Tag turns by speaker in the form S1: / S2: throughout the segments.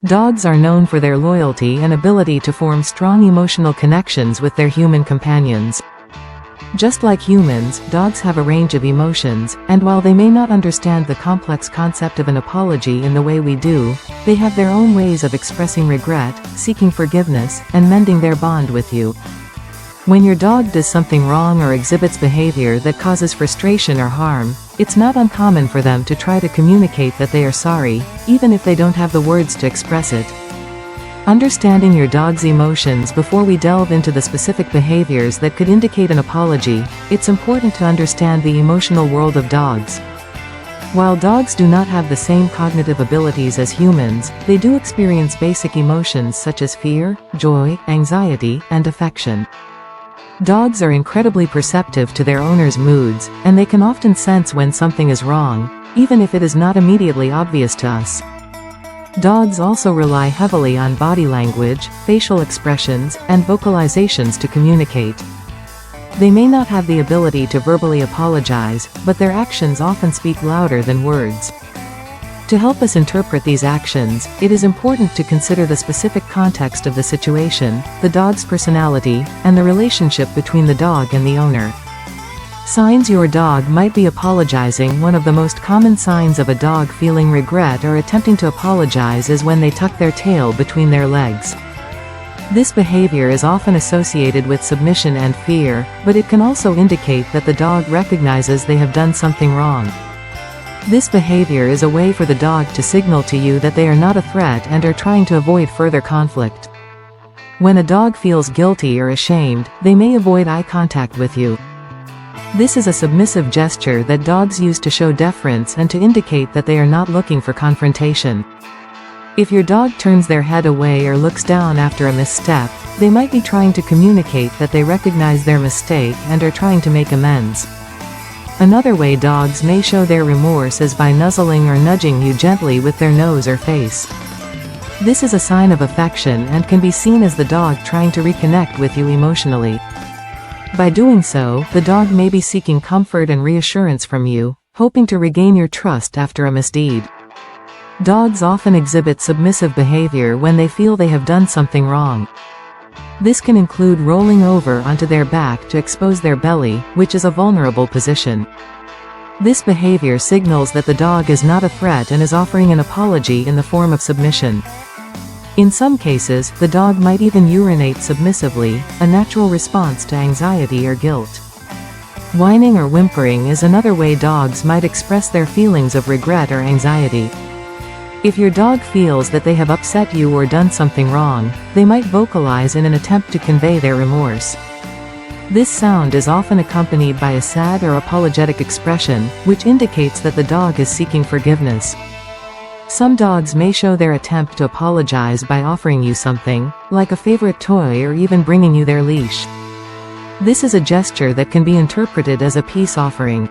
S1: Dogs are known for their loyalty and ability to form strong emotional connections with their human companions. Just like humans, dogs have a range of emotions, and while they may not understand the complex concept of an apology in the way we do, they have their own ways of expressing regret, seeking forgiveness, and mending their bond with you. When your dog does something wrong or exhibits behavior that causes frustration or harm, it's not uncommon for them to try to communicate that they are sorry, even if they don't have the words to express it. Understanding your dog's emotions before we delve into the specific behaviors that could indicate an apology, it's important to understand the emotional world of dogs. While dogs do not have the same cognitive abilities as humans, they do experience basic emotions such as fear, joy, anxiety, and affection. Dogs are incredibly perceptive to their owners' moods, and they can often sense when something is wrong, even if it is not immediately obvious to us. Dogs also rely heavily on body language, facial expressions, and vocalizations to communicate. They may not have the ability to verbally apologize, but their actions often speak louder than words. To help us interpret these actions, it is important to consider the specific context of the situation, the dog's personality, and the relationship between the dog and the owner. Signs your dog might be apologizing. One of the most common signs of a dog feeling regret or attempting to apologize is when they tuck their tail between their legs. This behavior is often associated with submission and fear, but it can also indicate that the dog recognizes they have done something wrong. This behavior is a way for the dog to signal to you that they are not a threat and are trying to avoid further conflict. When a dog feels guilty or ashamed, they may avoid eye contact with you. This is a submissive gesture that dogs use to show deference and to indicate that they are not looking for confrontation. If your dog turns their head away or looks down after a misstep, they might be trying to communicate that they recognize their mistake and are trying to make amends. Another way dogs may show their remorse is by nuzzling or nudging you gently with their nose or face. This is a sign of affection and can be seen as the dog trying to reconnect with you emotionally. By doing so, the dog may be seeking comfort and reassurance from you, hoping to regain your trust after a misdeed. Dogs often exhibit submissive behavior when they feel they have done something wrong. This can include rolling over onto their back to expose their belly, which is a vulnerable position. This behavior signals that the dog is not a threat and is offering an apology in the form of submission. In some cases, the dog might even urinate submissively, a natural response to anxiety or guilt. Whining or whimpering is another way dogs might express their feelings of regret or anxiety. If your dog feels that they have upset you or done something wrong, they might vocalize in an attempt to convey their remorse. This sound is often accompanied by a sad or apologetic expression, which indicates that the dog is seeking forgiveness. Some dogs may show their attempt to apologize by offering you something, like a favorite toy or even bringing you their leash. This is a gesture that can be interpreted as a peace offering.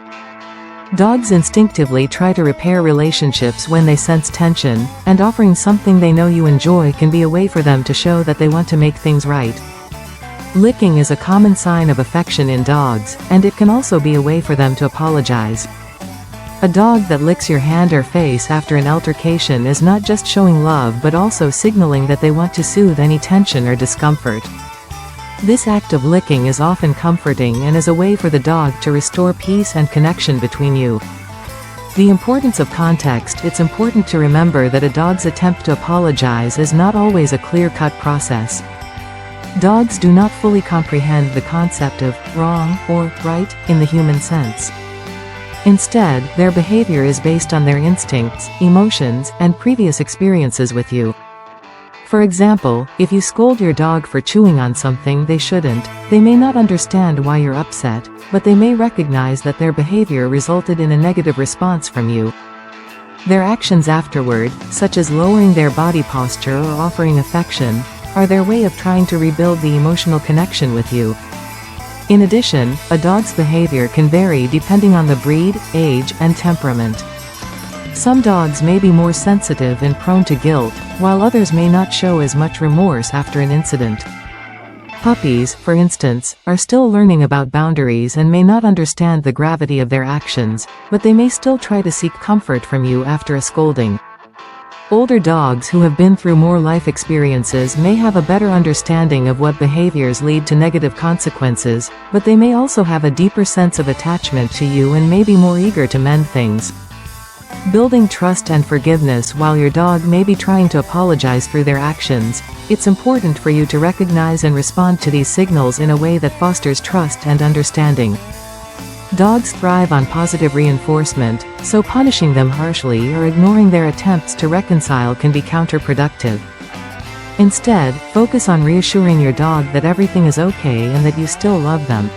S1: Dogs instinctively try to repair relationships when they sense tension, and offering something they know you enjoy can be a way for them to show that they want to make things right. Licking is a common sign of affection in dogs, and it can also be a way for them to apologize. A dog that licks your hand or face after an altercation is not just showing love but also signaling that they want to soothe any tension or discomfort. This act of licking is often comforting and is a way for the dog to restore peace and connection between you. The importance of context. It's important to remember that a dog's attempt to apologize is not always a clear-cut process. Dogs do not fully comprehend the concept of wrong or right in the human sense. Instead, their behavior is based on their instincts, emotions, and previous experiences with you. For example, if you scold your dog for chewing on something they shouldn't, they may not understand why you're upset, but they may recognize that their behavior resulted in a negative response from you. Their actions afterward, such as lowering their body posture or offering affection, are their way of trying to rebuild the emotional connection with you. In addition, a dog's behavior can vary depending on the breed, age, and temperament. Some dogs may be more sensitive and prone to guilt, while others may not show as much remorse after an incident. Puppies, for instance, are still learning about boundaries and may not understand the gravity of their actions, but they may still try to seek comfort from you after a scolding. Older dogs who have been through more life experiences may have a better understanding of what behaviors lead to negative consequences, but they may also have a deeper sense of attachment to you and may be more eager to mend things. Building trust and forgiveness. While your dog may be trying to apologize through their actions, it's important for you to recognize and respond to these signals in a way that fosters trust and understanding. Dogs thrive on positive reinforcement, so punishing them harshly or ignoring their attempts to reconcile can be counterproductive. Instead, focus on reassuring your dog that everything is okay and that you still love them.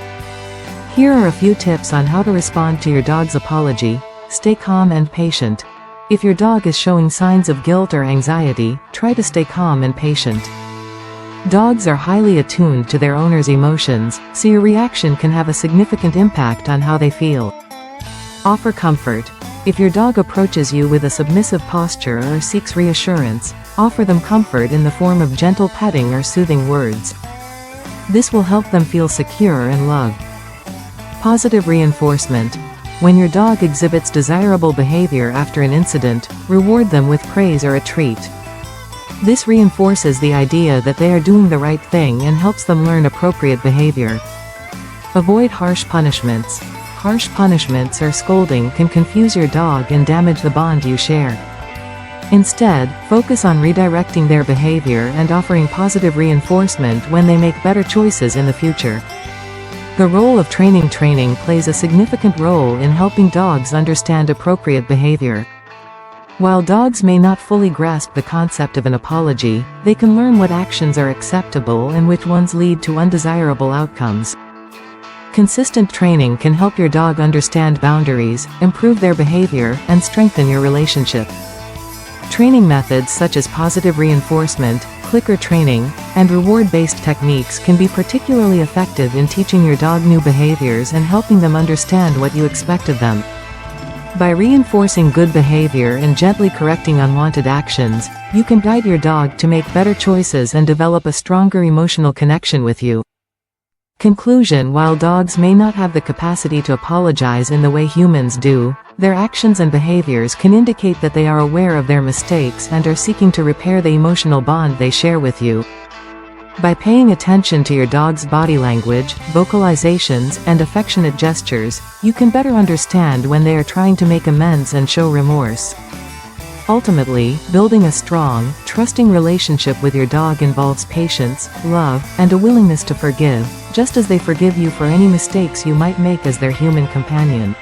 S1: Here are a few tips on how to respond to your dog's apology. Stay calm and patient. If your dog is showing signs of guilt or anxiety, try to stay calm and patient. Dogs are highly attuned to their owner's emotions, so your reaction can have a significant impact on how they feel. Offer comfort. If your dog approaches you with a submissive posture or seeks reassurance, offer them comfort in the form of gentle petting or soothing words. This will help them feel secure and loved. Positive reinforcement. When your dog exhibits desirable behavior after an incident, reward them with praise or a treat. This reinforces the idea that they are doing the right thing and helps them learn appropriate behavior. Avoid harsh punishments. Harsh punishments or scolding can confuse your dog and damage the bond you share. Instead, focus on redirecting their behavior and offering positive reinforcement when they make better choices in the future. The role of training plays a significant role in helping dogs understand appropriate behavior. While dogs may not fully grasp the concept of an apology, they can learn what actions are acceptable and which ones lead to undesirable outcomes. Consistent training can help your dog understand boundaries, improve their behavior, and strengthen your relationship. Training methods such as positive reinforcement, clicker training, and reward-based techniques can be particularly effective in teaching your dog new behaviors and helping them understand what you expect of them. By reinforcing good behavior and gently correcting unwanted actions, you can guide your dog to make better choices and develop a stronger emotional connection with you. Conclusion. While dogs may not have the capacity to apologize in the way humans do, their actions and behaviors can indicate that they are aware of their mistakes and are seeking to repair the emotional bond they share with you. By paying attention to your dog's body language, vocalizations, and affectionate gestures, you can better understand when they are trying to make amends and show remorse. Ultimately, building a strong, trusting relationship with your dog involves patience, love, and a willingness to forgive, just as they forgive you for any mistakes you might make as their human companion.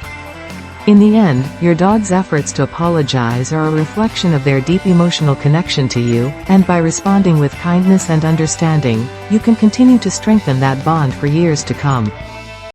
S1: In the end, your dog's efforts to apologize are a reflection of their deep emotional connection to you, and by responding with kindness and understanding, you can continue to strengthen that bond for years to come.